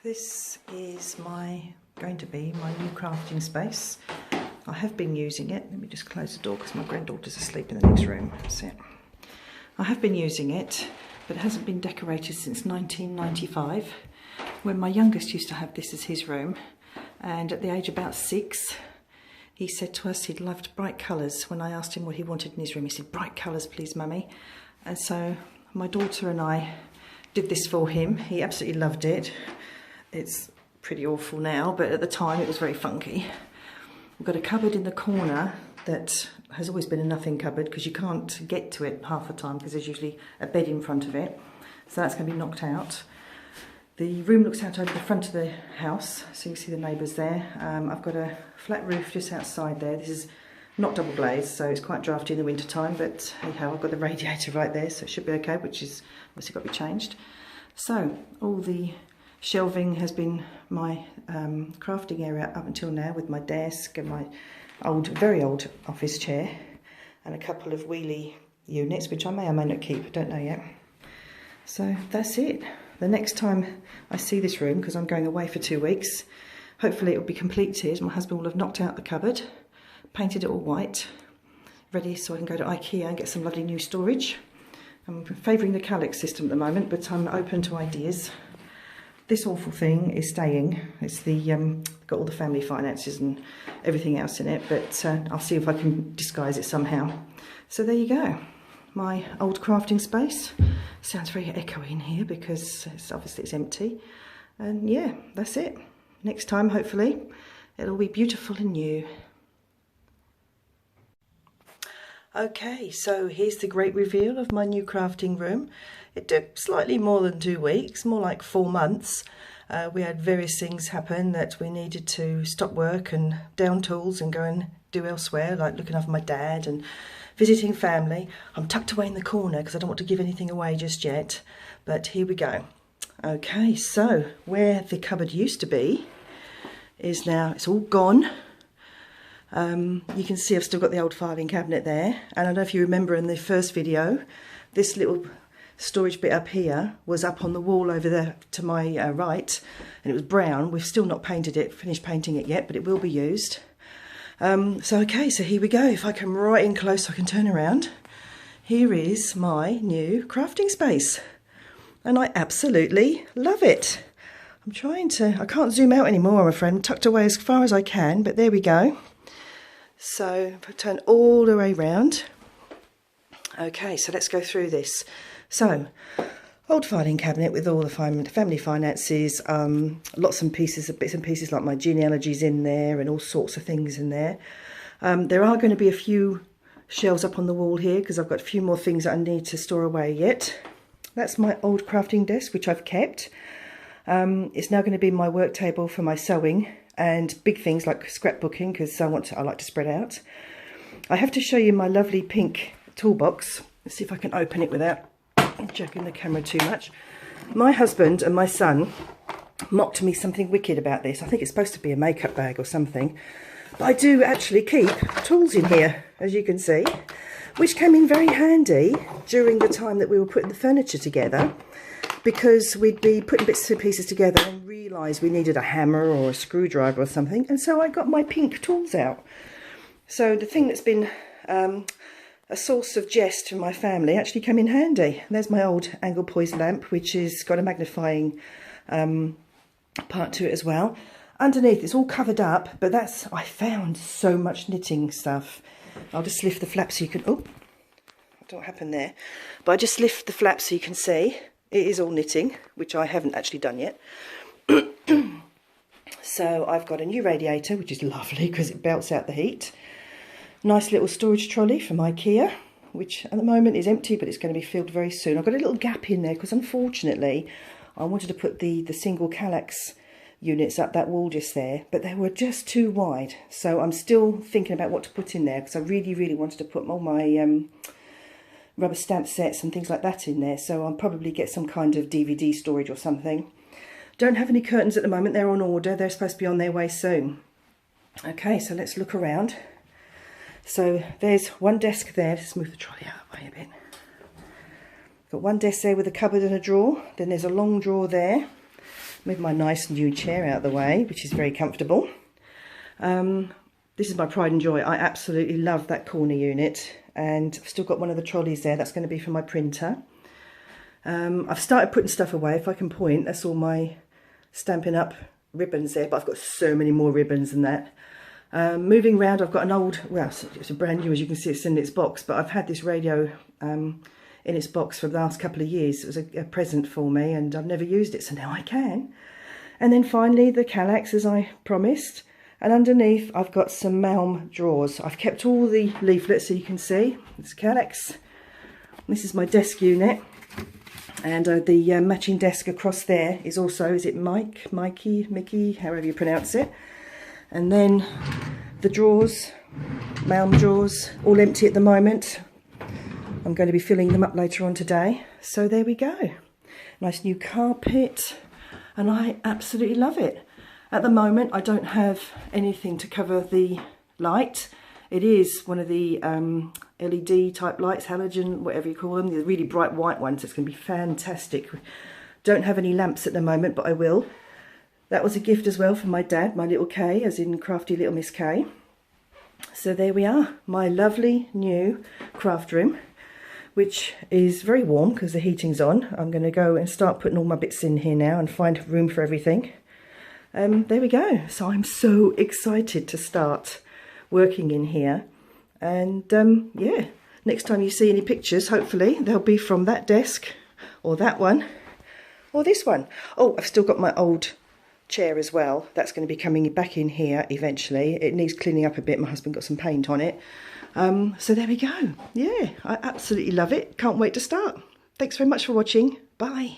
This is going to be my new crafting space. I have been using it. Let me just close the door because my granddaughter's asleep in the next room. That's it. I have been using it, but it hasn't been decorated since 1995, when my youngest used to have this as his room. And at the age of about 6, he said to us he'd loved bright colours. When I asked him what he wanted in his room, he said, "Bright colours, please, Mummy." And so my daughter and I did this for him. He absolutely loved it. It's pretty awful now, but at the time it was very funky. We've got a cupboard in the corner that has always been a nothing cupboard because you can't get to it half the time because there's usually a bed in front of it. So that's going to be knocked out. The room looks out over the front of the house, so you can see the neighbours there. I've got a flat roof just outside there. This is not double glazed, so it's quite drafty in the winter time, but anyhow, I've got the radiator right there, so it should be okay, which is obviously got to be changed. So all the shelving has been my crafting area up until now, with my desk and my very old office chair and a couple of wheelie units, which I may or may not keep, I don't know yet. So that's it. The next time I see this room, because I'm going away for 2 weeks, hopefully it will be completed. My husband will have knocked out the cupboard, painted it all white, ready so I can go to IKEA and get some lovely new storage. I'm favouring the Kallax system at the moment, but I'm open to ideas. This awful thing is staying. It's got all the family finances and everything else in it, but I'll see if I can disguise it somehow. So there you go. My old crafting space. Sounds very echoey in here because obviously it's empty. And yeah, that's it. Next time, hopefully, it'll be beautiful and new. Okay, so here's the great reveal of my new crafting room. It took slightly more than 2 weeks, more like 4 months. We had various things happen that we needed to stop work and down tools and go and do elsewhere, like looking after my dad and visiting family. I'm tucked away in the corner because I don't want to give anything away just yet, but here we go. Okay, so where the cupboard used to be is now, it's all gone. You can see I've still got the old filing cabinet there, and I don't know if you remember in the first video, this little storage bit up here was up on the wall over there to my right, and it was brown. We've still not painted it, finished painting it yet, but it will be used. Okay, so here we go. If I come right in close so I can turn around, here is my new crafting space, and I absolutely love it. I can't zoom out anymore, I'm afraid. I'm tucked away as far as I can, but there we go. So if I turn all the way round. Okay, so let's go through this. So, old filing cabinet with all the family finances, lots and bits and pieces like my genealogies in there and all sorts of things in there. There are going to be a few shelves up on the wall here because I've got a few more things that I need to store away yet. That's my old crafting desk, which I've kept. It's now going to be my work table for my sewing and big things like scrapbooking because I like to spread out. I have to show you my lovely pink toolbox. Let's see if I can open it without jerking the camera too much. My husband and my son mocked me something wicked about this. I think it's supposed to be a makeup bag or something. But I do actually keep tools in here, as you can see, which came in very handy during the time that we were putting the furniture together, because we'd be putting bits and pieces together and realised we needed a hammer or a screwdriver or something, and so I got my pink tools out. So the thing that's been a source of jest for my family actually came in handy. There's my old angle poised lamp, which has got a magnifying part to it as well. Underneath it's all covered up, but I found so much knitting stuff. I'll just lift the flap so you can, oh, I don't know what happened there, but I just lift the flap so you can see. It is all knitting, which I haven't actually done yet. So I've got a new radiator, which is lovely because it belts out the heat. Nice little storage trolley from IKEA, which at the moment is empty, but it's going to be filled very soon. I've got a little gap in there because unfortunately I wanted to put the single Kallax units up that wall just there, but they were just too wide. So I'm still thinking about what to put in there because I really, really wanted to put all my rubber stamp sets and things like that in there, so I'll probably get some kind of DVD storage or something. Don't have any curtains at the moment, they're on order, they're supposed to be on their way soon. Okay, so let's look around. So there's one desk there, let's move the trolley out of the way a bit. Got one desk there with a cupboard and a drawer, then there's a long drawer there, Move my nice new chair out of the way, which is very comfortable. This is my pride and joy. I absolutely love that corner unit, and I've still got one of the trolleys there. That's going to be for my printer. I've started putting stuff away. If I can point, that's all my Stampin' Up ribbons there, but I've got so many more ribbons than that. Moving around, I've got an old, well, it's a brand new, as you can see, it's in its box, but I've had this radio in its box for the last couple of years. It was a present for me, and I've never used it, so now I can. And then finally the Kallax, as I promised, and underneath I've got some Malm drawers. I've kept all the leaflets so you can see. It's Kallax. This is my desk unit, and the matching desk across there is also, is it Mickey, however you pronounce it. And then the drawers, Malm drawers, all empty at the moment. I'm going to be filling them up later on today. So there we go. Nice new carpet, and I absolutely love it. At the moment, I don't have anything to cover the light. It is one of the LED type lights, halogen, whatever you call them, the really bright white ones. It's going to be fantastic. Don't have any lamps at the moment, but I will. That was a gift as well from my dad, my little Kay, as in crafty little Miss Kay. So there we are, my lovely new craft room, which is very warm because the heating's on. I'm going to go and start putting all my bits in here now and find room for everything. There we go. So I'm so excited to start working in here. And yeah, next time you see any pictures, hopefully they'll be from that desk, or that one, or this one. Oh, I've still got my old chair as well. That's going to be coming back in here eventually. It needs cleaning up a bit. My husband got some paint on it. So there we go. Yeah, I absolutely love it. Can't wait to start. Thanks very much for watching. Bye.